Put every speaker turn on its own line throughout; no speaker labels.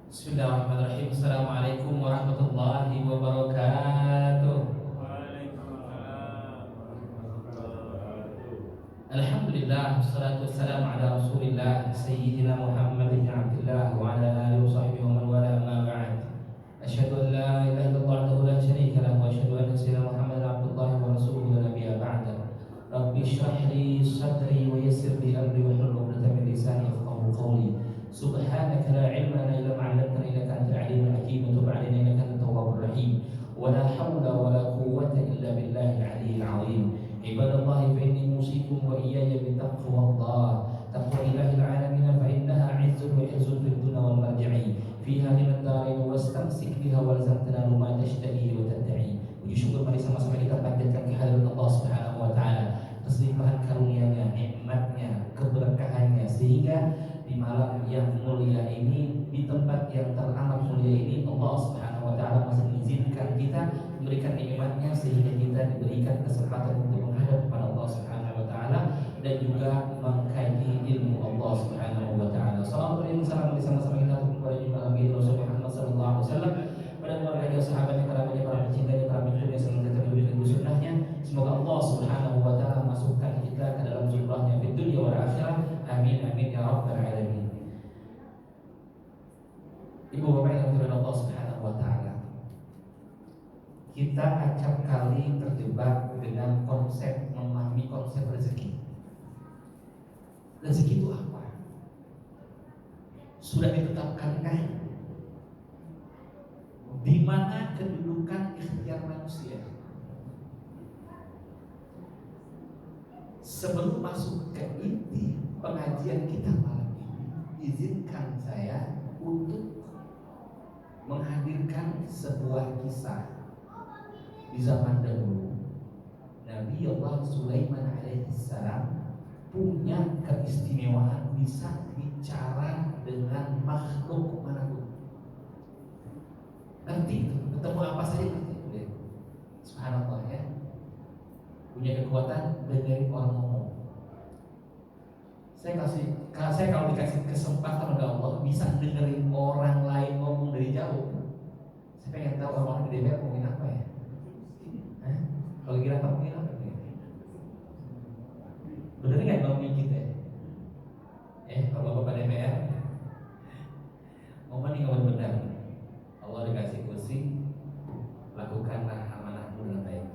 Bismillahirrahmanirrahim. Assalamualaikum warahmatullahi wabarakatuh.
Waalaikumsalam warahmatullahi wabarakatuh.
Alhamdulillah, wassalatu wassalamu ala Rasulillah Sayyidina Muhammad bin Abdullah wa ala alihi wa sahbihi wa man wala amma ba'd. Asyhadu an la ilaha illallah wahdahu la syarika lahu wa asyhadu anna sayyidina Muhammadan abdullahi wa rasuluhu la nabiyya ba'da. Rabbi shrah li sadri wa yassir li amri wa hlul 'uqdatam min lisani yafqahu qawli. Subhanaka la ilma lana illa ma 'allamtana innaka antal 'alimul hakim wa tub 'alaina innaka antat tawwabur rahim. Wa la haula wa la quwwata illa billahil 'aliyyil 'azim. Ibadallah fa inni musikum wa iyaya bi taqwallah. Taqwa ilahil 'alamin fa innaha 'izzun wa 'izzun fid dunya wal marji'i. Fiha minad darin wastamsik biha walzam tanalu ma tashtahi wa tad'i. Puji syukur mari sama-sama kita panjatkan kehadirat Allah Subhanahu wa taala atas limpahan karunia-Nya, nikmat-Nya, keberkahan-Nya, sehingga di malam yang mulia ini, di tempat yang teramat mulia ini, Allah Subhanahu wa taala masih mengizinkan kita, memberikan nikmat-Nya sehingga kita diberikan kesempatan untuk menghadap kepada Allah Subhanahu wa taala dan juga mengkaji ilmu Allah Subhanahu wa taala. Salam bersama-sama kita kepada junjungan Nabi Rasul Muhammad sallallahu alaihi wasallam, pada keluarga sahabatnya, kerabatnya, para pencintanya, para pengikutnya, semoga tetap diberikan sunnahnya. Semoga Allah Subhanahu wa taala masukkan kita ke dalam zumrahnya di dunia wal akhirah. Amin amin ya rabbal alamin. Ibu bapak yang dirahmati Allah Subhanahu wa taala, kita acap kali terjebak dengan konsep, memahami konsep rezeki. Rezeki itu apa? Sudah ditetapkankah? Di mana kedudukan ikhtiar manusia? Sebelum masuk ke inti pengajian kita malam ini, izinkan saya untuk menghadirkan sebuah kisah. Di zaman dahulu, Nabi Allah Sulaiman alaihissalam punya keistimewaan bisa bicara dengan makhluk manapun. Ngerti itu, ketemu apa saja ngerti. Subhanallah ya. Punya kekuatan dengerin orang ngomong. Saya kalau dikasih kesempatan oleh Allah bisa dengerin orang lain ngomong dari jauh. Saya pengen tahu orang di DPR ngomongin apa ya. Kalau kira apa ngomongin apa ya? Bener nggak ngomongin kita? Kalau bapak DPR ngomong benar. Allah dikasih kursi, lakukanlah amanahmu dengan baik.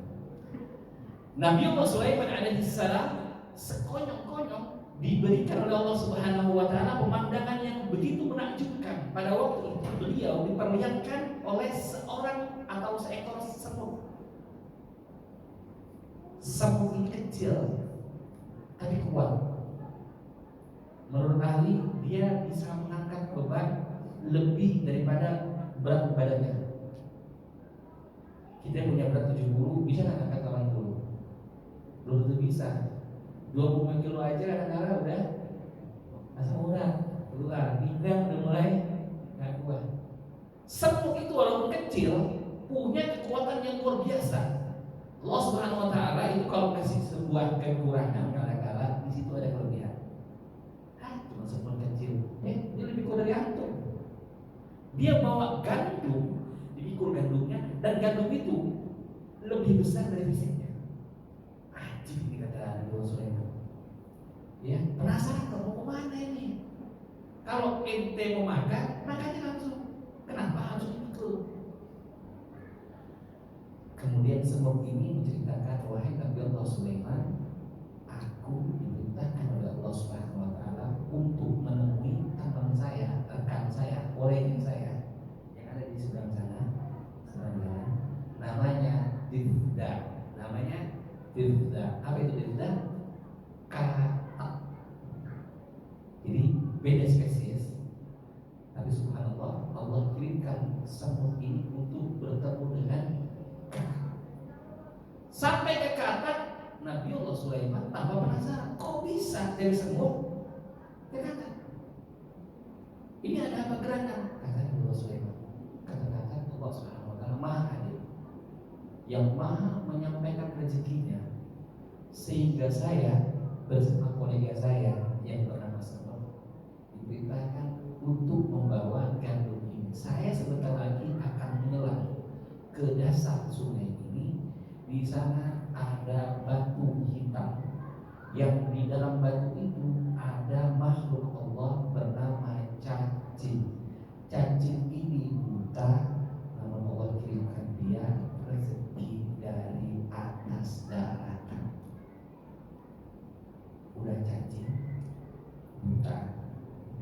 Nabi Allah Sulaiman alaihissalam sekonyong-konyong diberikan oleh Allah Subhanahu wa taala pemandangan yang begitu menakjubkan. Pada waktu itu beliau diperlihatkan oleh seorang atau seekor semut. Semut ini kecil tapi kuat. Menurut ahli, dia bisa mengangkat beban lebih daripada berat badannya. Kita punya berat 70, bisa nggak angkat 80? Belum tentu bisa. 25 kilo aja kadang-kadang udah asam urat, keluar, pinggang udah mulai nggak kuat. Semut itu walaupun kecil punya kekuatan yang luar biasa. Allah Subhanahu wa taala itu kalau kasih sebuah kekurangan, kadang-kadang di situ ada kelebihan. Cuma semut kecil, dia lebih kuat dari antum. Dia bawa gandum, diikul gandumnya, dan gandum itu lebih besar dari fisiknya. Ajib ini kata Nabi Sulaiman. Ya, penasaran kamu mau kemana ini? Kalau ente mau makan, makannya langsung. Kenapa harus ikut? Kemudian semut ini menceritakan, wahai Nabi Allah Sulaiman, aku diperintahkan oleh Allah Subhanahu wa taala untuk menemui teman saya, rekan saya, kolega saya yang ada di seberang sana, namanya Dirda. Apa itu Dirda? Katak. Jadi beda spesies, tapi subhanallah Allah kirimkan semut ini untuk bertemu dengan katak. Sampai ke katak, Nabi Allah Sulaiman tambah penasaran, kok bisa dari semut ke katak? Ini ada apa gerangan? Kata Nabi Allah Sulaiman, kata-kata Allah Subhanahu wa taala Maha Adil, yang maha menyampaikan rezekinya, sehingga saya bersama kolega saya yang bernama Semut diperintahkan untuk membawa gandum ini. Di sana ada batu hitam, yang di dalam batu itu ada makhluk Allah bernama cacing. Cacing ini buta, namun Allah kirimkan dia rezeki dari atas daratan. Udah cacing, buta,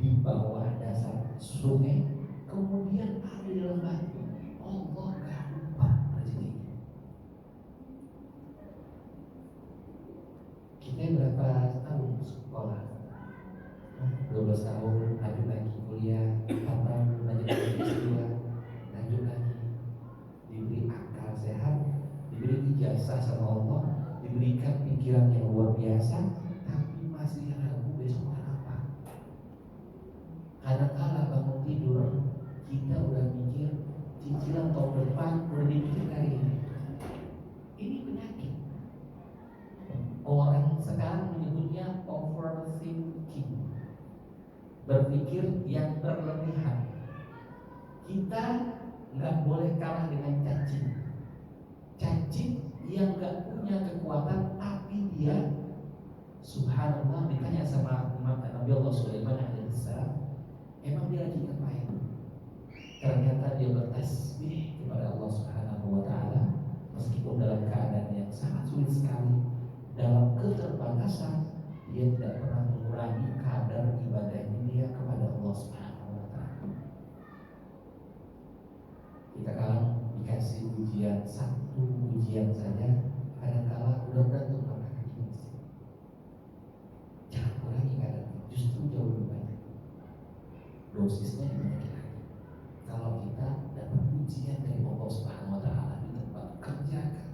di bawah dasar sungai, kemudian ada di dalam batu. Allah gak lupa rezekinya. Kita berapa tahun sekolah? 12 tahun, lanjut lagi kuliah, 4 tahun, lanjut lagi S2, lanjut lagi, diberi akal sehat, diberi ijazah sama Allah, diberikan pikiran yang luar biasa, tapi masih ragu besok apa. Kadang-kala bangun tidur, kita udah mikir cicilan tahun depan, udah dipikir hari ini. Ini penyakit. Orang sekarang menyebutnya overthinking, berpikir yang berlebihan. Kita nggak boleh kalah dengan cacing. Cacing yang nggak punya kekuatan, tapi dia, subhanallah, ditanya sama Nabi Allah Sulaiman alaihissalam, emang dia lagi ngapain? Ternyata dia bertasbih kepada Allah Subhanahu wa Ta'ala, meskipun dalam keadaan yang sangat sulit sekali, dalam keterbatasan, dia tidak pernah mengurangi kadar ibadahnya dia kepada Allah Subhanahu wa Ta'ala. Kita kalau dikasih ujian, satu ujian saja, kadang-kala udah berantuk maka kaki masjid. Jangan kurangi kadarnya, justru jauh lebih banyak. Dosisnya dibanyakin lagi. Kalau kita dapat ujian dari Allah Subhanahu wa Ta'ala di tempat kerja kan,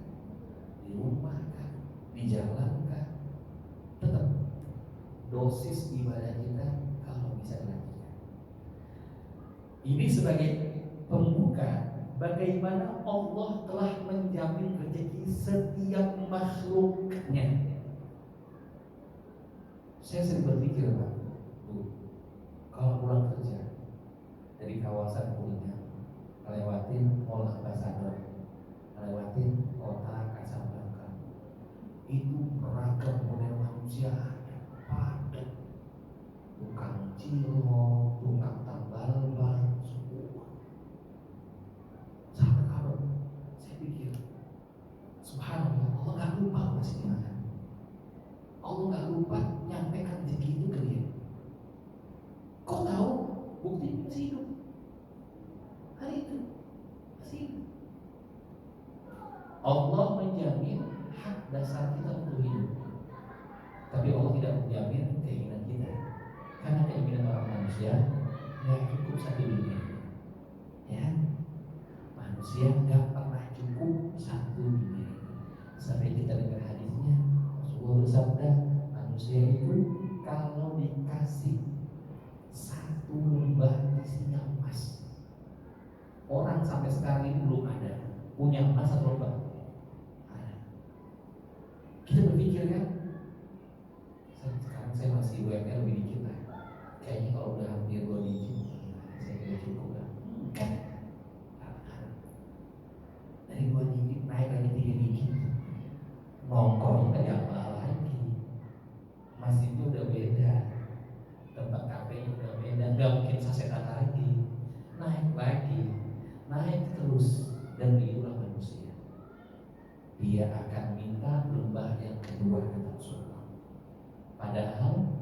di rumah kan, di jalan kan, tetap dosis ibadah kita kalau bisa dilakukan. Ini sebagai pembuka bagaimana Allah telah menjamin rezeki setiap makhluknya. Saya sering berpikir, Pak, Bu, kalau pulang kerja dari kawasan Kuningan, lewatin Mall Ambassador, lewatin kota Kasablanka, itu beragam model manusia padat, tukang cilok, tukang tambal ban, semua. Sampai kalau saya pikir, subhanallah, Allah nggak lupa masih makan. Allah nggak lupa nyampaikan rezeki itu ke dia. Kau tahu? Bukti masih hidup. Hari itu masih hidup. Allah menjamin hak dasar kita untuk hidup, tapi Allah tidak menjamin keinginan kita. Karena keinginan orang manusia ya cukup satu dunia. Ya, manusia nggak pernah cukup satu dunia. Sampai kita dengar hadisnya, Rasulullah bersabda, manusia itu kalau dikasih satu lembah isinya emas, orang sampai sekarang ini belum ada punya emas atau lembah. Kita berpikir kan, sekarang saya masih UMR lebih dikit lah. Kayaknya kalau udah hampir 2 digit, saya kira cukup lah. Kan? Dari 2 digit naik lagi 3 digit, nongkrong nggak apa lagi, masjidnya udah beda, tempat kafe udah beda, nggak mungkin sasetan lagi, naik terus, dan itulah manusia. Dia akan minta lembah yang kedua kata Rasulullah. Padahal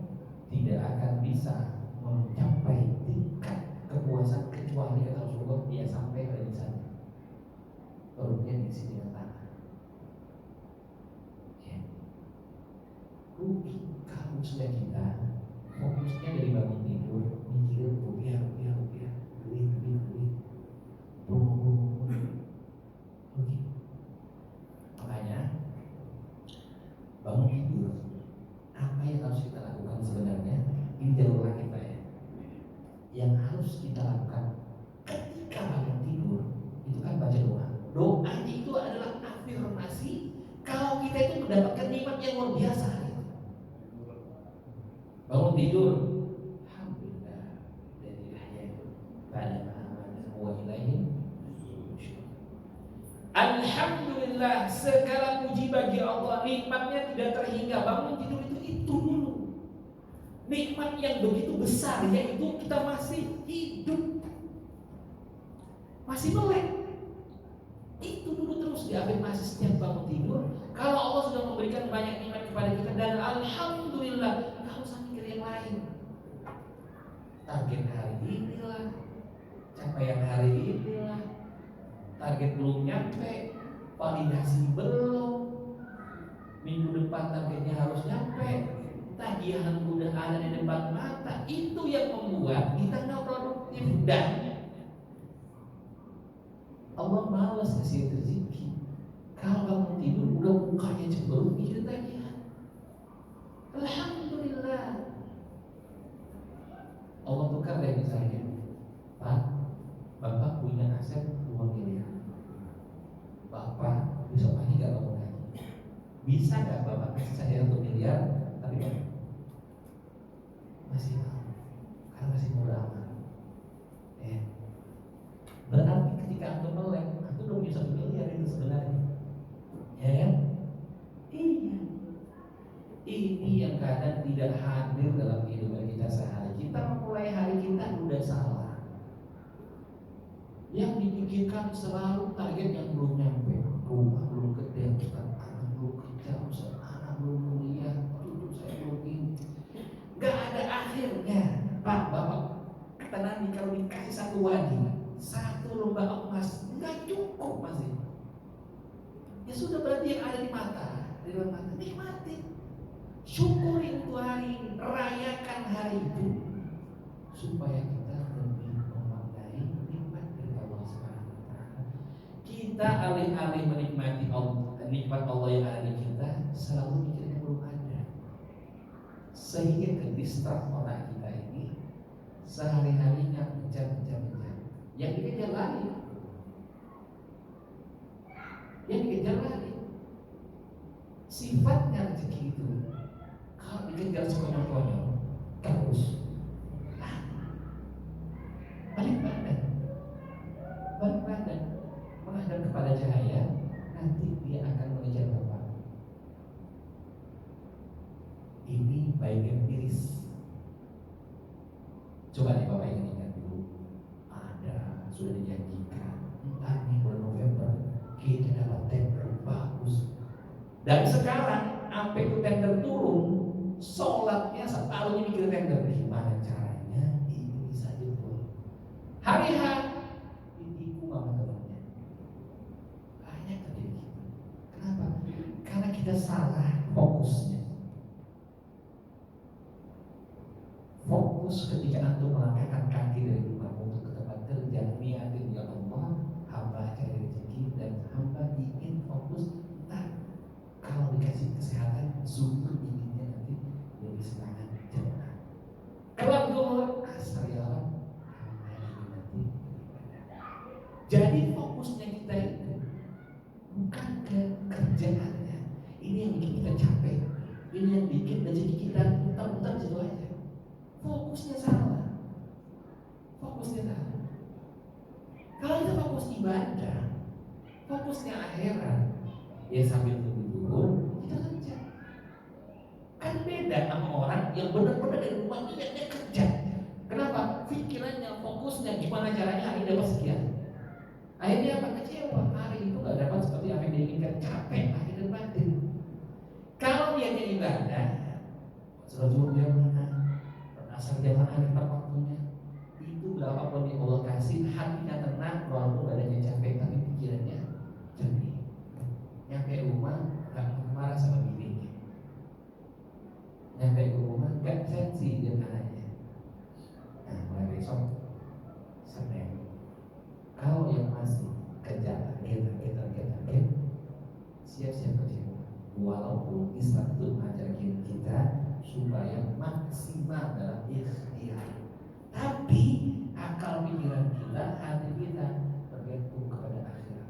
tidak akan bisa mencapai tingkat kepuasan kecuali kata Rasulullah dia sampai dari sana. Perutnya diisi dengan tanah. Ya. Rugi kalau sudah kita fokusnya dari bangun tidur mikir rupiah, duit. Rugi. Makanya bangun tidur, apa yang harus kita lakukan sebenarnya? Ini jalur lagi Pak ya. Yang harus kita lakukan ketika bangun tidur itu kan baca doa. Doanya itu adalah afirmasi kalau kita itu mendapatkan nikmat yang luar biasa. Bangun tidur, alhamdulillah, pada wa ilaihi. Alhamdulillah Alhamdulillah, segala puji bagi Allah. Nikmatnya tidak terhingga. Bangun tidur itu dulu. Nikmat yang begitu besar, yaitu kita masih hidup, masih melek. Itu dulu terus diafirmasi setiap bangun tidur. Kalau Allah sudah memberikan banyak nikmat kepada kita, dan alhamdulillah, nggak usah mikir yang lain. Target hari inilah, capaian hari inilah, target belum nyampe, validasi belum, minggu depan targetnya harus nyampe, tagihan udah ada di depan mata. Itu yang membuat kita nggak produktif, dan Allah malas kasih rezeki. Kalau kamu tidur udah mukanya cemberut mikir tagihan. Alhamdulillah, Allah tukar deh misalnya, Pak, Bapak punya aset 2 miliar. Bapak besok pagi gak bangun lagi. Bisa gak Bapak kasih saya 1 miliar? Tapi masih mau, karena masih murah aman. Berarti ketika antum melek, antum udah punya 1 miliar itu sebenarnya. Ya kan? Iya. Ini yang kadang tidak hadir dalam kehidupan kita sehari. Kita memulai hari kita udah salah. Yang dipikirkan selalu target yang belum nyampe. Rumah belum gede, anak belum kerja, anak belum kuliah, cucu saya belum ini. Gak ada akhirnya. Pak, Bapak, kata Nabi kalau dikasih 1 wadi, 1 lomba emas, nggak cukup masih. Ya sudah, berarti yang ada di mata, di dalam mata, nikmati, syukuri untuk hari ini, rayakan hari itu, supaya kita lebih memaknai nikmat dari Allah Subhanahu wa Ta'ala. Kita alih-alih menikmati Allah, nikmat Allah yang ada di kita, selalu mikirnya belum ada, sehingga kedistrak otak kita ini sehari-harinya mengejar. Yang dikejar lari, sifatnya rezeki itu kalau dikejar sekonyol-konyol terus balik badan menghadap kepada cahaya, nanti dia akan mengejar Bapak. Ini bagian tiris. Coba nih Bapak ingat dulu, sudah dijanjikan entah nih bulan November kita dapat tender bagus, dan sekarang sampai itu tender turun, sholatnya selalu mikir tender, gimana caranya ini bisa jebol. Hari ditipu sama temannya, banyak terjadi gitu. Kenapa? Karena kita salah fokusnya. Fokus ketika antum melangkahkan kaki dari rumahmu untuk ke tempat kerja, niatin ya Allah, hamba cari rezeki dan hamba ingin fokus. Nah, kalau dikasih kesehatan, super inginnya nanti jadi semangat jemaah. Kalau zuhur, asar ya Allah, hamba ingin nanti ibadah. Jadi fokusnya kita itu bukan ke kerjaannya. Ini yang bikin kita capek. Ini yang bikin rezeki kita muter-muter situ aja. Fokusnya salah. Kalau kita fokus ibadah, fokusnya akhirat, ya sambil tunggu kita kerja. Kan beda sama orang yang benar-benar dari rumah dia kerja. Kenapa? Pikirannya, fokusnya gimana caranya hari ini dapat sekian. Akhirnya apa? Kecewa. Hari itu gak dapat seperti apa yang diinginkan, capek akhirnya batin. Kalau dia ibadah, sholat zuhur dia mana? Asal jamaah tepat waktunya, itu berapapun yang Allah kasih, hatinya tenang walaupun badannya capek, tapi pikirannya jernih. Nyampe rumah gak marah sama bininya, nyampe rumah gak sensi dengan anaknya. Nah, mulai besok Senin, kalau yang masih kerja target, siap-siap kecewa. Walaupun Islam itu mengajarkan kita supaya maksimal dalam ikhtiar, tapi akal pikiran kita, hati kita tergantung kepada akhirat.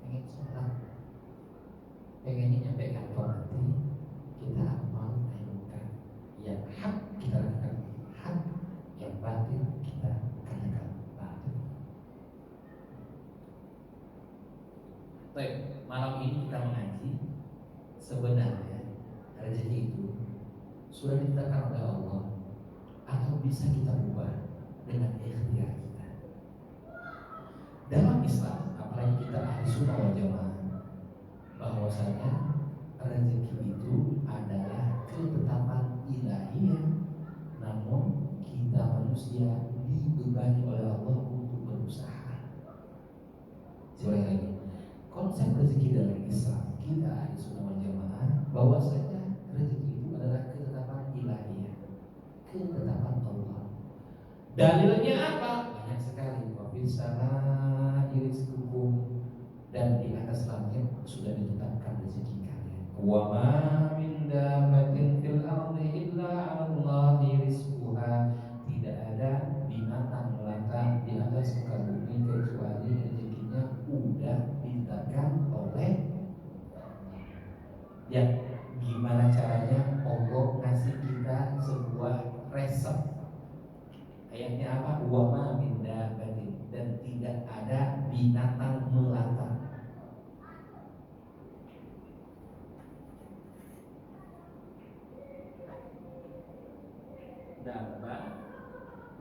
Pengen sholat, pengennya nyampe kantor nanti, kita amal melakukan yang hak kita lakukan hak, yang batil kita kerjakan batil. Baik, malam ini kita mengaji sebenarnya rezeki itu sudah ditetapkan oleh Allah atau bisa kita ubah dengan ikhtiar kita. Dalam Islam, apalagi kita ahli sunnah wal jamaah, bahwasanya rezeki itu adalah ketetapan ilahiyah, namun kita manusia dibebani oleh Allah untuk berusaha. Sekali lagi, konsep rezeki dalam Islam kita ahli sunnah wal jamaah bahwasanya rezeki itu adalah ketetapan ilahiyah, ketetapan Allah. Dalilnya apa? Banyak sekali. Wa fis samaa'i rizqukum, dan di atas langit sudah ditetapkan rezeki kalian. Wa ma min dabbatin fil ardi illa 'ala Allahi rizquha. Tidak ada binatang melata di atas muka bumi kecuali rezekinya udah ditetapkan oleh ya. Gimana caranya Allah ngasih kita sebuah resep? Ayatnya apa? Wa ma min dabbatin, dan tidak ada binatang melata. Dabbah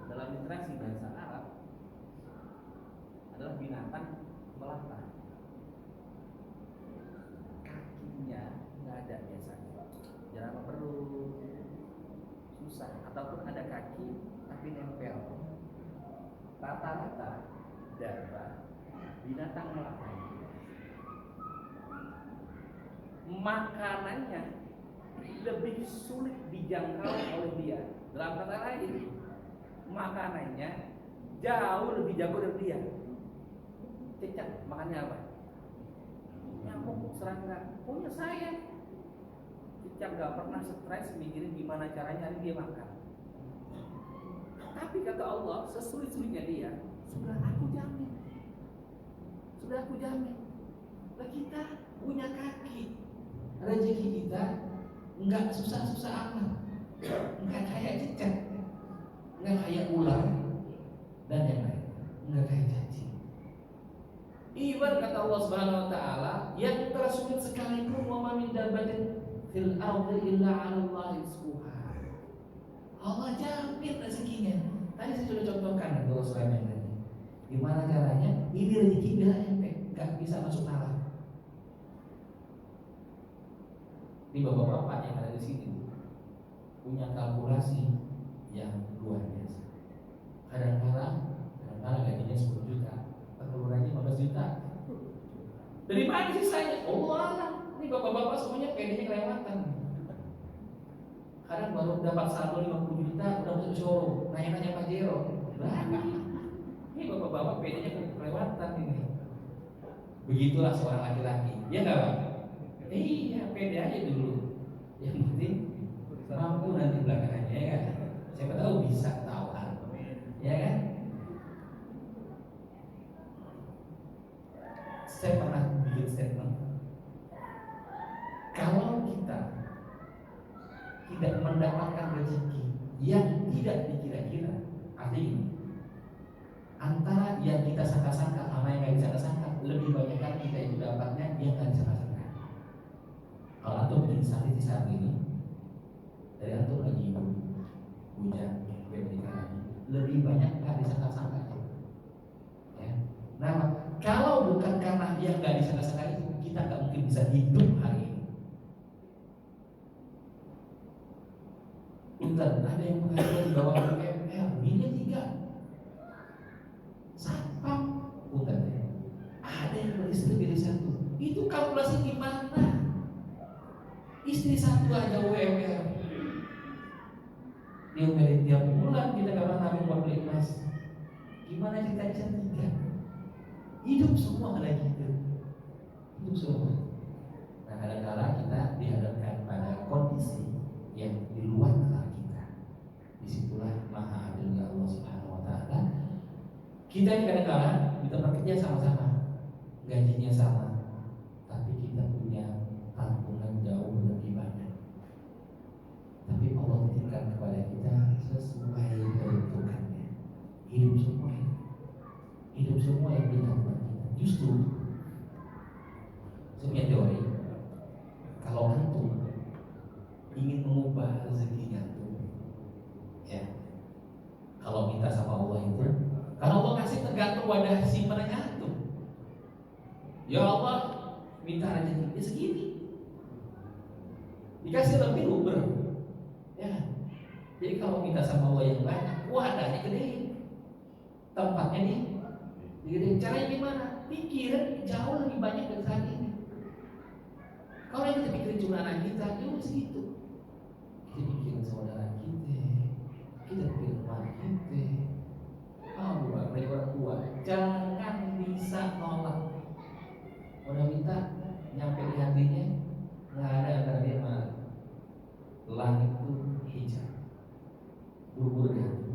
dalam literasi bahasa Arab adalah binatang melata. Kakinya nggak ada biasanya, jarang apa perlu susah, ataupun ada kaki tapi nempel. Rata-rata dabbah binatang melata. Makanannya lebih sulit dijangkau oleh dia. Dalam kata lain, makanannya jauh lebih jago dari dia. Cicak, makannya apa? Nyamuk, serangga. Punya saya. Cicak gak pernah stres mikirin gimana caranya dia makan. Tapi kata Allah, sesulit-sulitnya dia, sudah aku jamin. Sudah aku jamin. Nah, kita punya kaki. Rezeki kita nggak susah-susah amat. Nggak kayak cicak, nggak kayak ular dan yang lain, nggak kayak cacing. Ibarat kata Allah Subhanahu Wa Taala, yang tersulit sekalipun wa ma min dabbatin fil ardi illa 'ala Allahi rizquha. Allah jamin rezekinya. Tadi saya sudah contohkan dua slide yang tadi. Gimana caranya? Ini rezeki bila ente nggak bisa masuk nalar. Ini bapak-bapak yang ada di sini punya kalkulasi yang luar biasa. Kadang-kadang gajinya 10 juta, pengeluarannya 15 juta. Dari mana sisanya? Oh alah, ini bapak-bapak semuanya pedenya kelewatan. Kadang baru dapat saldo 50 juta udah masuk showroom, nanya-nanya Pak Jero, berapa? Ini bapak-bapak pedenya kelewatan ini. Begitulah seorang laki-laki, ya nggak Pak? Iya, pede aja dulu. Yang penting mampu nanti belakangannya, ya kan? Siapa tahu bisa tawar, ya kan? Saya pernah bikin statement, kalau kita tidak mendapatkan rezeki yang tidak dikira-kira, artinya ini, antara yang kita sangka-sangka sama yang nggak disangka-sangka, lebih banyak kan kita itu dapatnya yang nggak disangka-sangka. Kalau antum bikin sehari di saat ini, dari antum lagi hujan, ketika lagi, lebih banyak nggak disangka-sangka. Ya. Nah, kalau bukan karena yang nggak disangka-sangka itu, kita nggak mungkin bisa hidup hari ini. Punten, ada yang mengatakan di bawah UMR, miliar 3. Satpam, punten. Ada yang beristri pilih 1. Itu kalkulasi gimana? Istri 1 aja UMR. Diomelin tiap bulan, kita gak pernah nabung buat beli emas. Gimana kita bisa 3? Hidup semua ada gitu. Hidup semua. Nah, kadang-kadang kita dihadapkan pada kondisi yang di luar nalar kita. Disitulah maha adilnya Allah Subhanahu Wa Taala. Kita ini kadang-kadang kita bekerja sama-sama, gajinya sama, tapi kita punya tanggungan jauh lebih banyak. Tapi Allah titipkan kepada kita sesuai peruntukannya. Hidup semua yang ditanggung kita. Justru minta sama Allah itu, karena Allah kasih tergantung wadah simpanannya tuh. Ya Allah, minta rezeki ya segini, dikasih lebih uber, ya. Jadi kalau minta sama Allah yang banyak, wadahnya gede, tempatnya nih, gede. Caranya gimana? Pikiran jauh lebih banyak dari saat ini. Kalau yang kita pikirin cuma anak kita, ya udah segitu. Kita pikirin saudara kita pikirin rumah kita. Buat dari orang tua, jangan bisa nolak. Udah minta, nyampe di hatinya, nggak ada antara dia sama langit itu hijau, buru-buru di hati.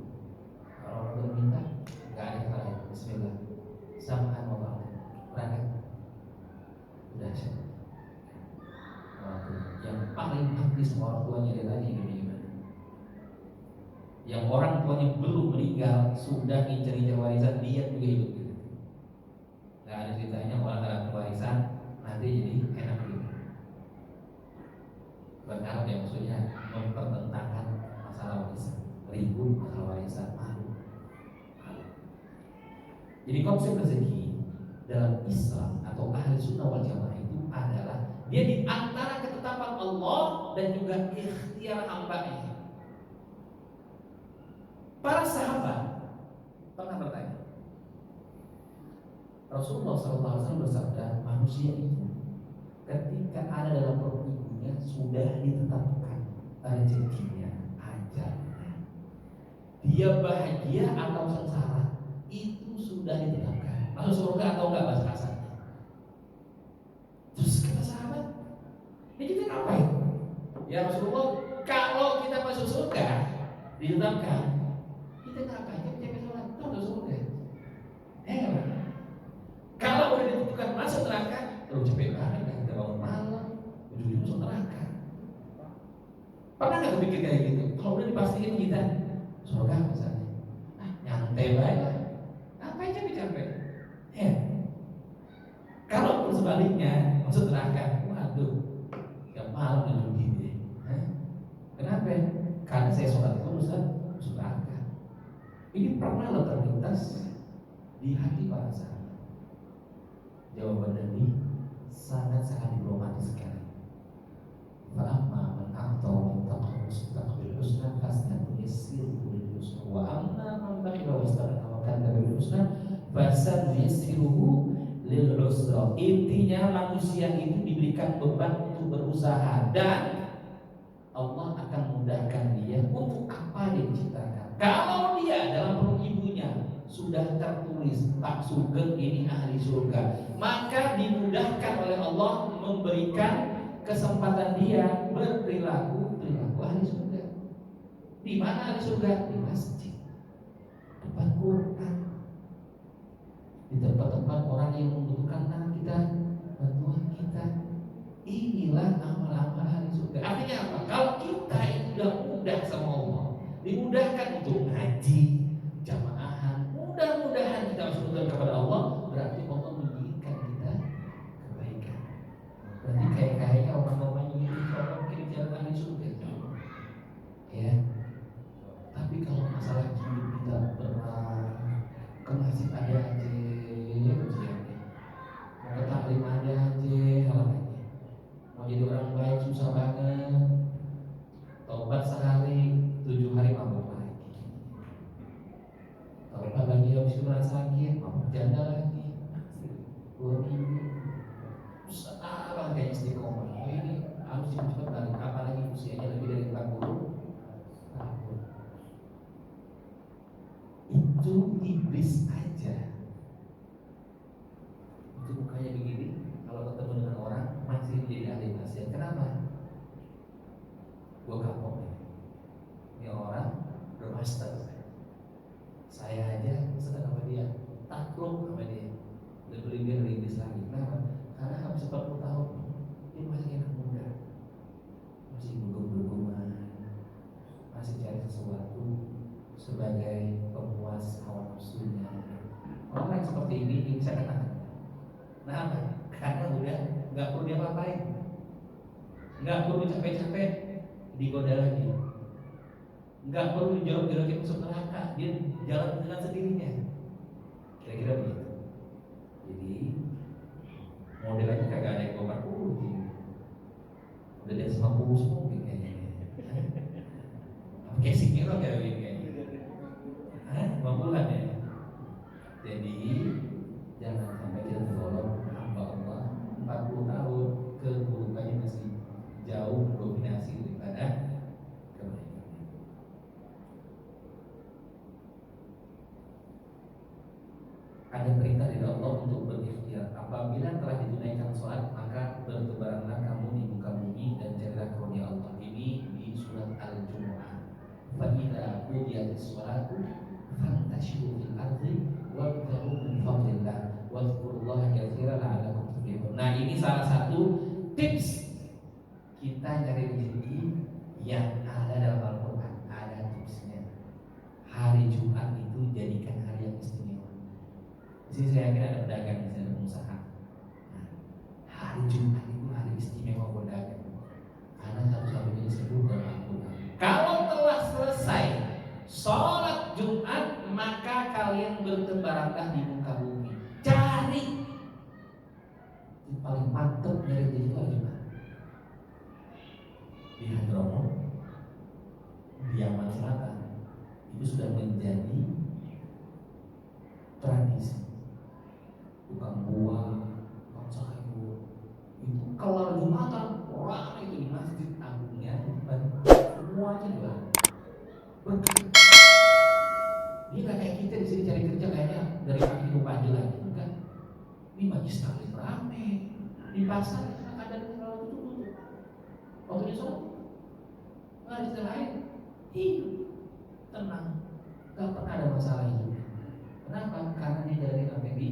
Kalau orang udah minta, nggak ada kata lain. Bismillah, samaan Allah, berangkat, udah siap. Yang paling habis sama orang tuanya dia tadi gimana? Yang orang tuanya belum meninggal sudah ngincer-ngincer warisan, dia juga hidup gitu. Nggak ada ceritanya orang dapat warisan nanti jadi enak gitu. Berharap ya maksudnya mempertentangkan masalah warisan, ribut masalah warisan, malu. Jadi konsep rezeki dalam Islam atau ahli sunnah wal jamaah itu adalah dia di antara ketetapan Allah dan juga ikhtiar hamba-Nya. Para sahabat pernah bertanya, Rasulullah SAW bersabda, manusia itu ketika ada dalam perut ibunya sudah ditetapkan rezekinya, ajalnya. Dia bahagia atau sengsara itu sudah ditetapkan. Masuk surga atau enggak bahasa kasarnya. Terus kata sahabat, ini kita ngapain? Ya Rasulullah, kalau kita masuk surga ditetapkan, kita ngapain? Kita capek sholat, itu masuk surga. Kalau udah ditentukan masuk neraka, terus capek banget, kita bangun malam, ujung-ujung masuk neraka. Pernah nggak kepikir kayak gitu? Kalau udah dipastikan kita surga misalnya, nyantai banget, ngapain capek-capek? Kalau sebaliknya masuk neraka, waduh, gak malam dan begini. Kenapa? Karena saya sholat itu masuk neraka. Ini pernah lo terlintas di hati para sahabat. Jawaban Nabi sangat-sangat diplomatis sekali. Fa'amma man a'ta wa ittaqa bil husna fasanuyassiruhu lil yusra wa amma man bakhila wa istaghna wa kadzdzaba bil husna fasanuyassiruhu lil usra. Intinya manusia itu diberikan beban untuk berusaha dan Allah akan mudahkan dia untuk apa dia diciptakan. Kalau dia dalam perut ibunya sudah tertulis Pak Sugeng ini ahli surga, maka dimudahkan oleh Allah memberikan kesempatan dia berperilaku ahli surga. Di mana ahli surga? Di masjid, tempat Quran, di tempat-tempat orang yang membutuhkan kita, bantuan kita. Inilah amal-amal ahli surga. Artinya apa? Kalau kita itu sudah mudah sama Allah, dimudahkan untuk ngaji, jamaahan, mudah-mudahan kita bersyukur kepada Allah, berarti Allah menginginkan kita kebaikan. Berarti kayaknya orang-orang ini kalau mungkin jalan ahli surga, ya. Tapi kalau masalah hidup kita pernah ke masjid ada aja, mau ke taklim ada aja, halangannya. Mau jadi orang baik susah banget. Taubat sehari, 7 hari mabuk lagi. Taubat lagi habis itu sakit, mabuk janda lagi. 2 minggu. Salah kayak istiqomah. Ini harus cepat balik. Apalagi usianya lebih dari 40 tahun. Itu iblis aja. Itu mukanya begini. Kalau ketemu dengan orang masih jadi ahli maksiat. Kenapa? Gue kapok nih. Ini orang bermaster. Saya aja sedang sama dia, takluk sama dia. Lebih dia dari iblis lagi. Kenapa? Karena habis 40 tahun dia masih anak muda, masih gugum-guguman, masih cari sesuatu sebagai pemuas hawa nafsunya. Orang yang seperti ini bisa kena. Kenapa? Karena udah nggak perlu dia apa-apain, nggak perlu capek-capek digoda lagi, nggak perlu jorok-jorokin masuk neraka. Dia jalan dengan sendirinya. Kira-kira begitu. Jadi modelnya kagak ada yang bongkar kunci. Udah dia 50 semua kayaknya. Casingnya lo kayak begini kayaknya. 50-an ya. Jadi jangan sampai kita tergolong hamba Allah 40 tahun keburukannya masih jauh mendominasi daripada kebaikan. Ada perintah dari Allah untuk berikhtiar. Apabila telah ditunaikan sholat, maka bertebaranlah kamu di muka bumi dan carilah karunia Allah. Ini di surat Al-Jumu'ah. Fa idza qudiyatis sholatu fantashiru fil ardi wabtaghu min fadlillah wadhkurullaha katsiran la'allakum tuflihun. Nah, ini salah satu tips kita cari rezeki yang ada dalam Al-Qur'an. Ada tipsnya. Hari Jumat itu jadikan hari yang istimewa. Di sini saya yakin ada pedagang, di sini ada pengusaha. Nah, hari Jumat itu hari istimewa pedagang. Karena satu-satunya disebut dalam Al-Qur'an. Kalau telah selesai sholat Jumat, maka kalian bertebaranlah di muka bumi. Cari yang paling mantap dari itu Jumat. Di Hadramut, di Yaman Selatan, itu sudah menjadi tradisi. Tukang buah, tukang sayur, itu kalau Jumatan orang itu di masjid agungnya, semuanya juga berkah. Ini nggak kayak kita di sini cari kerja kayaknya dari pagi ke pagi lagi, kan? Ini majlis taklim rame, di pasar ada kalau tutup. Waktunya sholat, nggak ada cerita lain, tenang, nggak pernah ada masalah itu. Kenapa? Karena dia dari KPI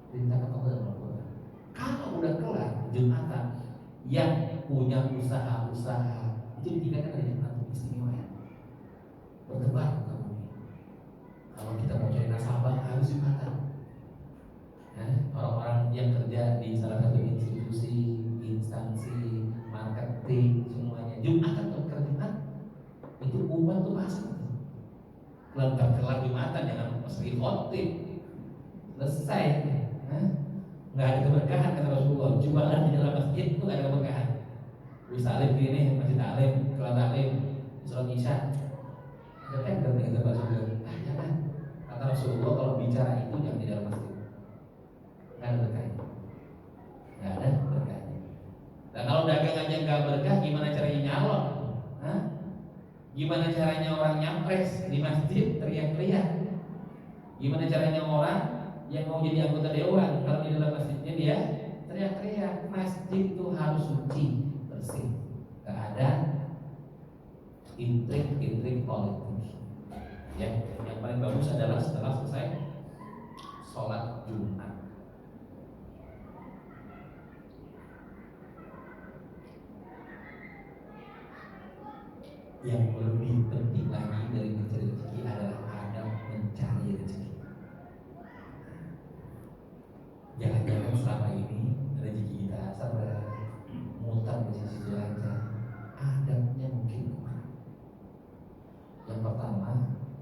dimintakan Allah dalam Al-Quran. Kalau udah kelar Jumatan, yang punya usaha-usaha itu ditinggalkan dari Jumat istimewa ya. Bertebar ke bumi. Kalau kita mau cari nasabah harus Jumatan. Orang-orang yang kerja di salah satu institusi, instansi, marketing, semuanya Jumatan atau Jumat itu umat tuh pasti. Kalau kelar Jumatan jangan mesti khotib. Selesai. Nggak ada keberkahan kata Rasulullah. Jualan di dalam masjid itu nggak ada keberkahan. Bisa alim gini masih taklim, kelar taklim, sholat isya. Ada tender nih kata Rasulullah. Jangan. Kata Rasulullah kalau bicara itu jangan di dalam masjid. Nggak ada berkahnya. Nggak ada berkahnya. Nah kalau dagang aja nggak berkah, gimana caranya nyalon? Gimana caranya orang nyapres di masjid teriak-teriak? Gimana caranya orang yang mau jadi anggota dewan kalau di dalam masjidnya dia teriak-teriak? Masjid itu harus suci, bersih, gak ada intrik-intrik politik. Ya, yang paling bagus adalah setelah selesai sholat Jumat. Yang lebih penting lagi dari mencari rezeki adalah adab mencari rezeki. Jangan-jangan selama ini rezeki kita sampai mutar di sisi aja, adabnya mungkin kurang. Yang pertama,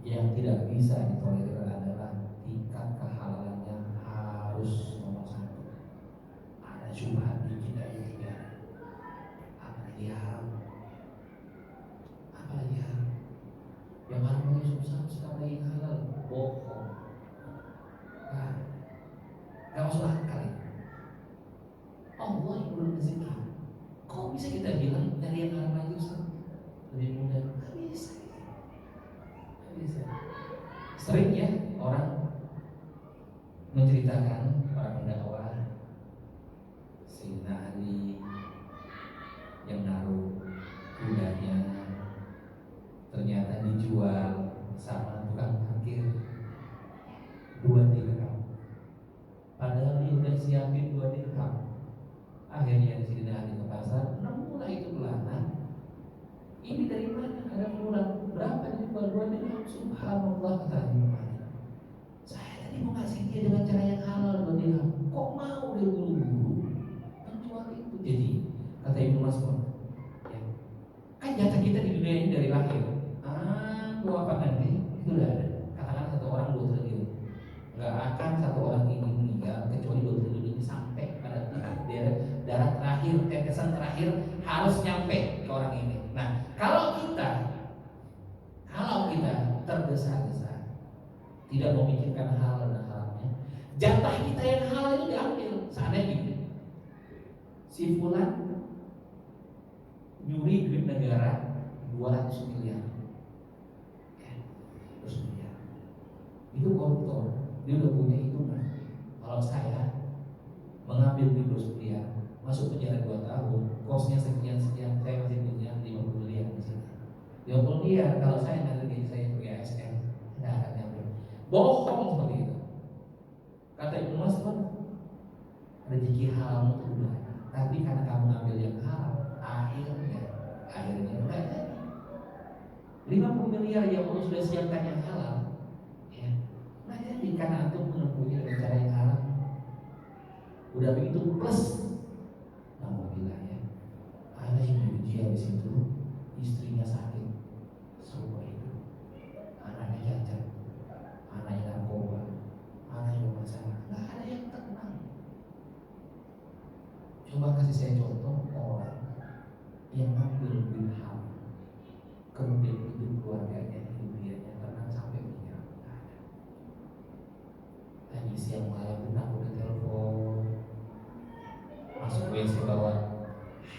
yang tidak bisa ditolerir adalah tingkat kehalalannya harus nomor satu. Ada syubhat di kita yang tiga. Apalagi haram. Apalagi haram. Yang haramnya susah lagi halal, bohong. Gak masuk akal ya. Allah yang belum rezeki. Kok bisa kita bilang dari yang haram aja Ustaz lebih mudah? Gak bisa. Sering ya orang menceritakan para pendakwah Sayyidina Ali yang naruh kudanya ternyata dijual sama tukang parkir 2 dirham. Padahal dia udah siapin 2 dirham. Akhirnya Sayyidina Ali ke pasar, nemulah itu pelana. Ini dari mana? Ada murah. Berapa dijual 2 dirham? Subhanallah, kata Imam Ali. Saya tadi mau ngasih dia dengan cara yang halal 2 dirham. Kok mau dia buru-buru menjual itu? Jadi kata Ibnu Mas'ud, ya, kan jatah kita di dunia ini dari lahir. Gua apa nanti? Itu udah ada. Katakan terakhir harus nyampe ke orang ini. Nah, kalau kita tergesa-gesa, tidak memikirkan halal dan haramnya, jatah kita yang halal itu diambil. Seandainya gini, si fulan nyuri duit negara 200 miliar, ya, 200 miliar. Itu koruptor, dia udah punya hitungan. Kalau saya mengambil duit 200 miliar, masuk penjara 2 tahun, kosnya sekian, saya masih punya 50 miliar di sini. 50 miliar kalau saya nanti saya sebagai ASN, nggak akan nyampe. Bohong seperti itu. Kata Ibnu Mas'ud, rezeki halal itu udah, tapi karena kamu ngambil yang haram, akhirnya enggak jadi. 50 miliar yang Allah sudah siapkan yang halal, ya, nggak jadi karena antum menempuhnya dengan cara yang halal. Udah begitu plus, alhamdulillah ya, ada yang diuji habis itu, istrinya sakit, seumur hidup, anaknya cacat, anaknya narkoba, anaknya bermasalah, nggak ada yang tenang. Coba kasih saya contoh orang yang ngambil duit haram, kemudian hidup keluarganya, hidup dianya tenang sampai meninggal. Tadi siang malam aku ke telepon, masuk WC bawa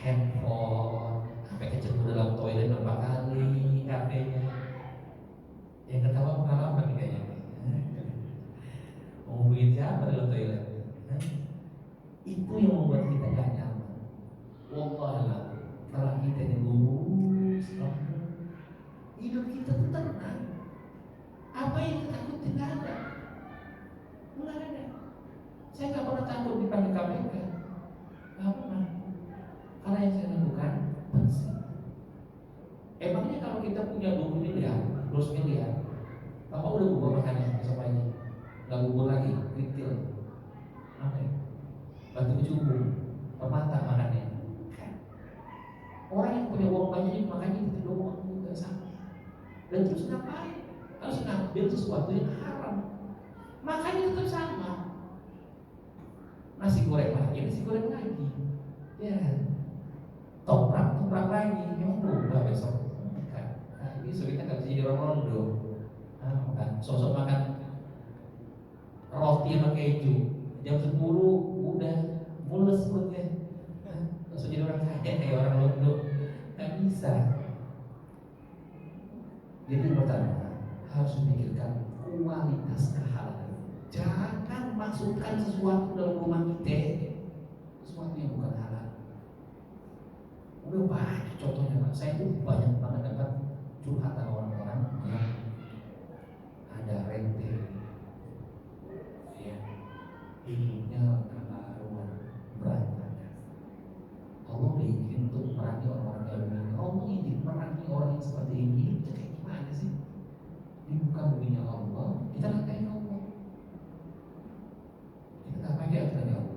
handphone, sampai kecebur dalam toilet berapa kali HP-nya. Yang ketawa pengalaman nih kayaknya. Mau hubungin siapa dalam toilet? Itu yang membuat kita gak nyaman. Wallah, kalau kita ini lurus, hidup kita tuh tenang. Apa yang kita takutin nggak ada. Saya nggak pernah takut dipanggil KPK. Nggak pernah. Karena yang saya lakukan bersih. Emangnya kalau kita punya 20 miliar, 200 miliar, Bapak udah bubur makannya besok pagi, nggak bubur lagi, kritil, apa ya? Batu kecubung, pemata makannya. Orang yang punya uang banyak makanya itu doang juga sama. Dan terus ngapain? Harus ngambil sesuatu yang haram. Makanya tetap sama. Nasi goreng lagi, nasi goreng lagi. Ya, toprak lagi. Yang berubah besok. Nah, ini kita nggak bisa jadi orang rondo. Makan, sosok makan roti sama keju. Jam 10 udah mules perutnya. Langsung jadi orang kaya kayak orang londo. Nggak bisa. Jadi pertama harus memikirkan kualitas kehalalan. Jangan masukkan sesuatu dalam rumah kita, sesuatu yang bukan halal. Udah banyak contohnya Pak. Saya tuh banyak banget dapat curhatan orang-orang yang ada rente, ya, hidupnya karuan berantakan. Allah ingin untuk merangi orang-orang yang begini. Allah ingin merangi orang yang seperti ini. Itu kayak gimana sih? Di muka buminya Allah, kita langkahin Allah. Kita tak pakai aturan Allah.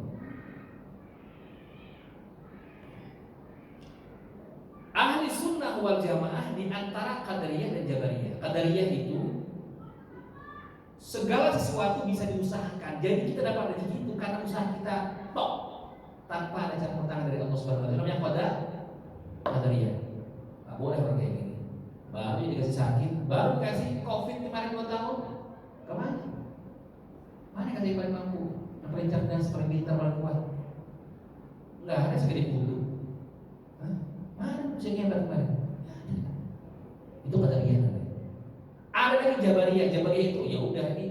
Ahli sunnah wal jamaah di antara qadariyah dan jabariyah. Qadariyah itu segala sesuatu bisa diusahakan. Jadi kita dapat rezeki itu karena usaha kita tok, tanpa ada campur tangan dari Allah Subhanahu wa taala. Namanya qadariyah. Enggak boleh orang kayak gini. Baru dikasih sakit, baru dikasih COVID kemarin 2 tahun. Kemana? Mana kasih paling mampu? Yang paling cerdas, paling pintar, paling kuat? Enggak ada segede bulu. Mana musuhnya yang kemarin? Itu qadariyah namanya. Ada lagi jabariyah. Jabariyah itu ya udah ini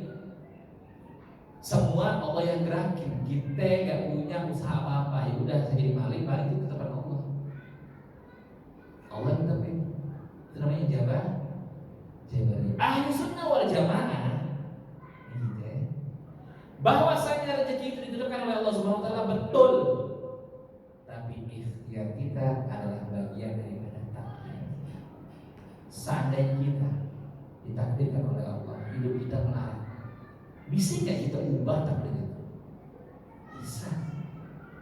semua Allah yang gerakin. Kita nggak punya usaha apa-apa. Ya udah saya jadi maling itu ketetapan Allah. Allah yang tetapin. Itu namanya jabariyah. Ahli sunnah wal jamaah bahwasanya rezeki itu ditentukan oleh Allah Subhanahu wa taala betul. Tapi ikhtiar kita adalah bagian daripada takdir. Seandainya kita ditakdirkan oleh Allah, hidup kita melarang, bisa nggak kita ubah takdir itu? Bisa.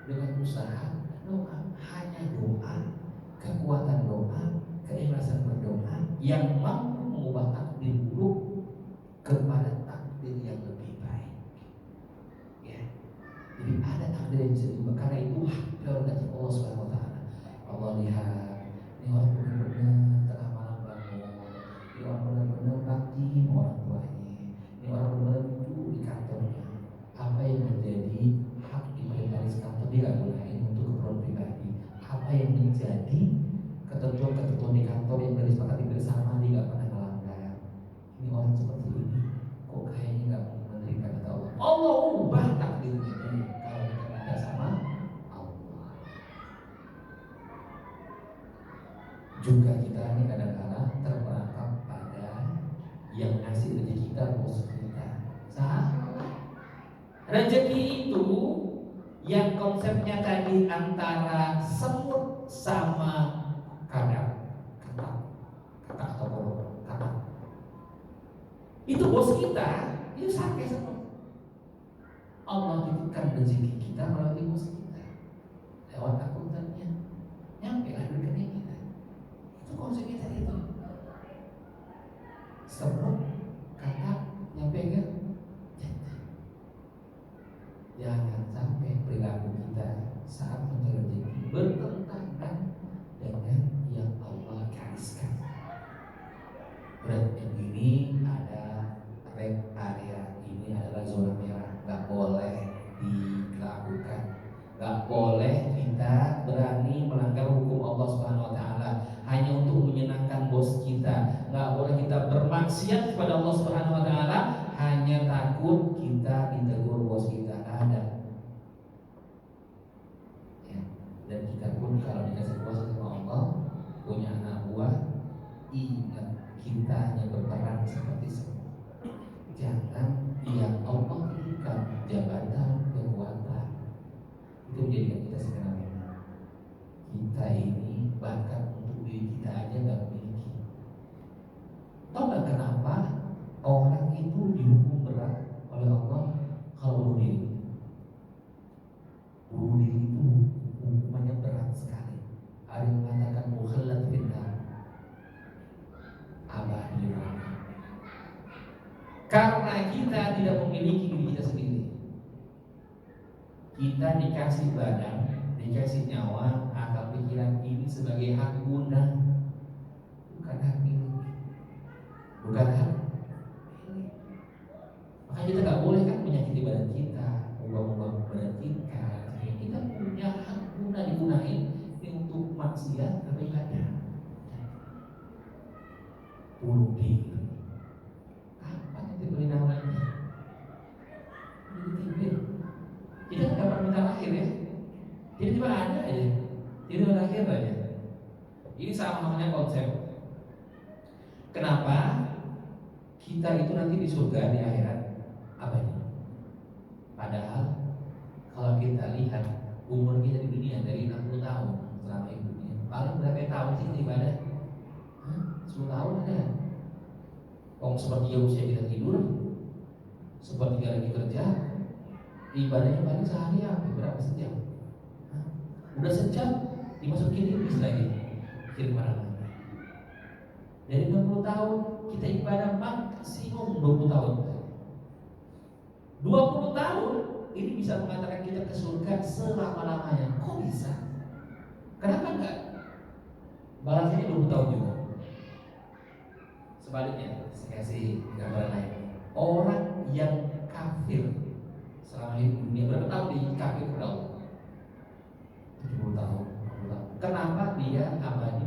Dengan usaha, doa, hanya doa, kekuatan doa, keikhlasan berdoa yang mampu mengubah takdir buruk kepada takdir yang lebih baik. Ya. Jadi ada takdir yang bisa diubah, karena itu hak prerogatif Allah Subhanahu wa taala. melihat ini orang benar-benar tengah malam bangun, ini orang benar-benar bakti sama orang tuanya, ini orang benar-benar duduk di kantornya. Apa yang menjadi hak inventaris kantor dia nggak gunain untuk keperluan pribadi. Apa yang menjadi ketentuan-ketentuan di kantor yang sudah disepakati bersama dia nggak pernah melanggar. Ini orang seperti ini kok kayaknya nggak menerima kata Allah. Allah ubah takdirnya kalau kita minta sama Allah. Juga kita ini kadang-kadang terperangkap pada yang ngasih rezeki kita bos kita. Salah. Rezeki itu yang konsepnya tadi antara semut sama katak atau burung katak. Itu bos kita, itu sampai semut. Allah titipkan rezeki kita melalui bos kita lewat akuntannya, nyampe lah di rekening kita. Itu konsep kita itu. Semut, katak, nyampe kan? Jangan sampai perilaku kita saat mencari rezeki bertentangan dengan yang Allah gariskan. Berarti ini ada red area, ini adalah zona merah, nggak boleh dilakukan, nggak boleh kita berani melanggar hukum Allah Subhanahu Wa Taala hanya untuk menyenangkan bos kita. Nggak boleh kita bermaksiat kepada Allah Subhanahu Wa Taala hanya takut kita ditegur bos kita. Ada ya. Dan kita pun kalau dikasih kuasa sama Allah, punya anak buah, ingat kita hanya berperan seperti semua. Jangan yang Allah berikan jabatan, kekuatan itu menjadikan kita semena-mena. Kita ini bahkan untuk diri kita aja nggak memiliki. Tahu nggak kenapa orang itu dihukum berat oleh Allah kalau bunuh diri? Bunuh diri itu hukumannya berat sekali. Ada yang mengatakan mukhallad finnar, abadi neraka. Karena kita tidak memiliki diri kita sendiri. Kita dikasih badan, dikasih nyawa, akal pikiran ini sebagai hak guna, bukan hak milik, bukan hak milik. Maka kita nggak boleh kan menyakiti badan kita, ubah-ubah badan kita. Kita punya hak guna digunain ini untuk maksiat atau ibadah. Bunuh diri. Apa yang diberi namanya? Kita nggak pernah minta lahir ya. Tiba-tiba ada aja. Tiba-tiba lahir aja. Ini sama namanya konsep. Kenapa kita itu nanti di surga di akhirat abadi? Padahal kalau kita lihat umur kita di dunia dari 60 tahun selama hidupnya, paling berapa tahun sih ibadah? 10 tahun ada. Sepertiga usia kita tidur, sepertiga lagi kerja, ibadahnya paling sehari berapa sejam? Udah sejam dimasukin iblis lagi, kirim mana-mana. Dari 60 tahun kita ibadah maksimum 20 tahun. 20 tahun ini bisa mengatakan kita ke surga selama-lamanya. Kok bisa? Kenapa enggak? Balasannya 20 tahun juga. Sebaliknya, saya kasih gambaran lain. Orang yang kafir selama hidup dunia, berapa tahun dia kafir kepada Allah? 70 tahun. Kenapa dia abadi